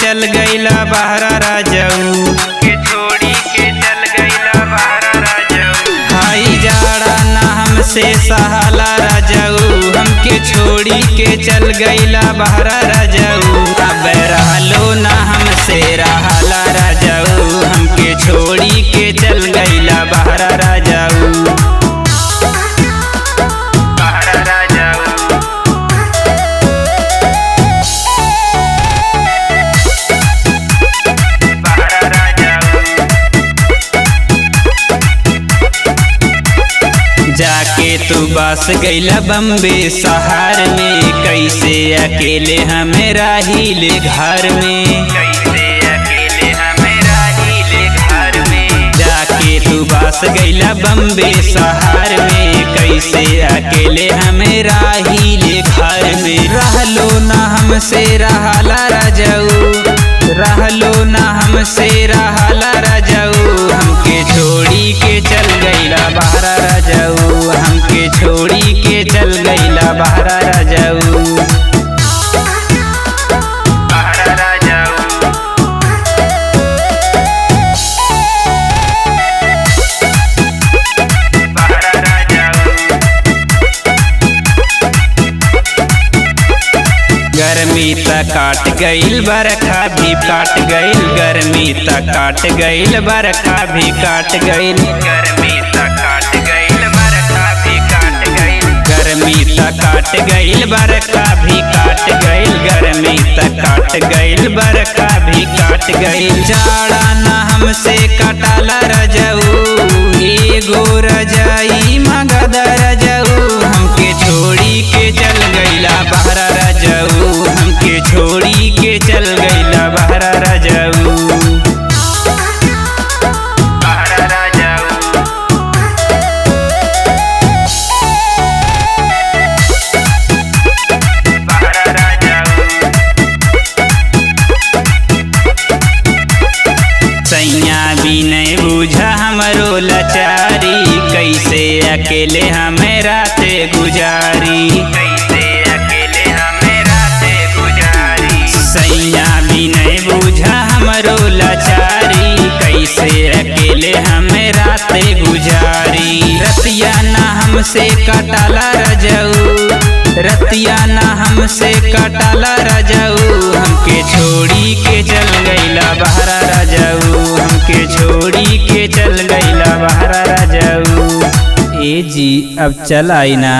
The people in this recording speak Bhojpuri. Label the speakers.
Speaker 1: चल गईला बहरा राजाऊ,
Speaker 2: के छोड़ी के चल गईला बहरा राजाऊ।
Speaker 1: हाई जाड़ा ना हमसे सहाला राजाऊ, हमके छोड़ी के चल गईला बहरा राजाऊ। अब रहलो ना हमसे रहाला राजाऊ, हमके छोड़ी के चल गईला बहरा राजाऊ। जाके तू बस गईला बम्बे शहर में, कैसे अकेले हमें राहिले घर में,
Speaker 2: कैसे अकेले हमें राहिले घर में।
Speaker 1: जाके तू बस गईला बम्बे शहर में, कैसे अकेले हमें राहिले घर में। रहलो ना हमसे रहाला राजाऊ, रहलो ना हमसे रहाला राजाऊ, हमके छोड़ी के चल गईला बहरा राजाऊ, हमके छोड़ी के चल गईला बहरा राजाऊ।
Speaker 2: बहरा राजाऊ। बहरा राजाऊ।
Speaker 1: गर्मी तक काट गईल बरखा भी काट गईल, गर्मी तक काट गईल बरखा भी काट गईल,
Speaker 2: गर्मी तक काट गईल बरखा भी काट गईल।
Speaker 1: गर्मी तक काट गईल बरखा भी काट गईल, गर्मी तक काट गईल बरखा भी काट गईल। जाड़ा ना हमसे कटाला राजाऊ, एगो रजाई मगध राजाऊ, हमके छोड़ी के चल गईला बहरा राजाऊ, हमके छोड़ी के चल गईला बहरा राजाऊ।
Speaker 2: बहरा राजाऊ। बहरा राजाऊ।
Speaker 1: सैया भी नहीं बुझा हमरो लाचारी, कैसे अकेले हमें राते गुजारी,
Speaker 2: कैसे अकेले हमें रातें गुजारी।
Speaker 1: सैया भी नहीं बुझा हमरो लाचारी, कैसे अकेले हमें राते गुजारी। रतिया ना हमसे कटाला राजाऊ, रतिया ना हमसे कटाला राजाऊ, हमके छोड़ी के चल गईला बहरा राजाऊ, हमके छोड़ी के चल गईला बहरा राजाऊ। ए जी अब चल आई ना।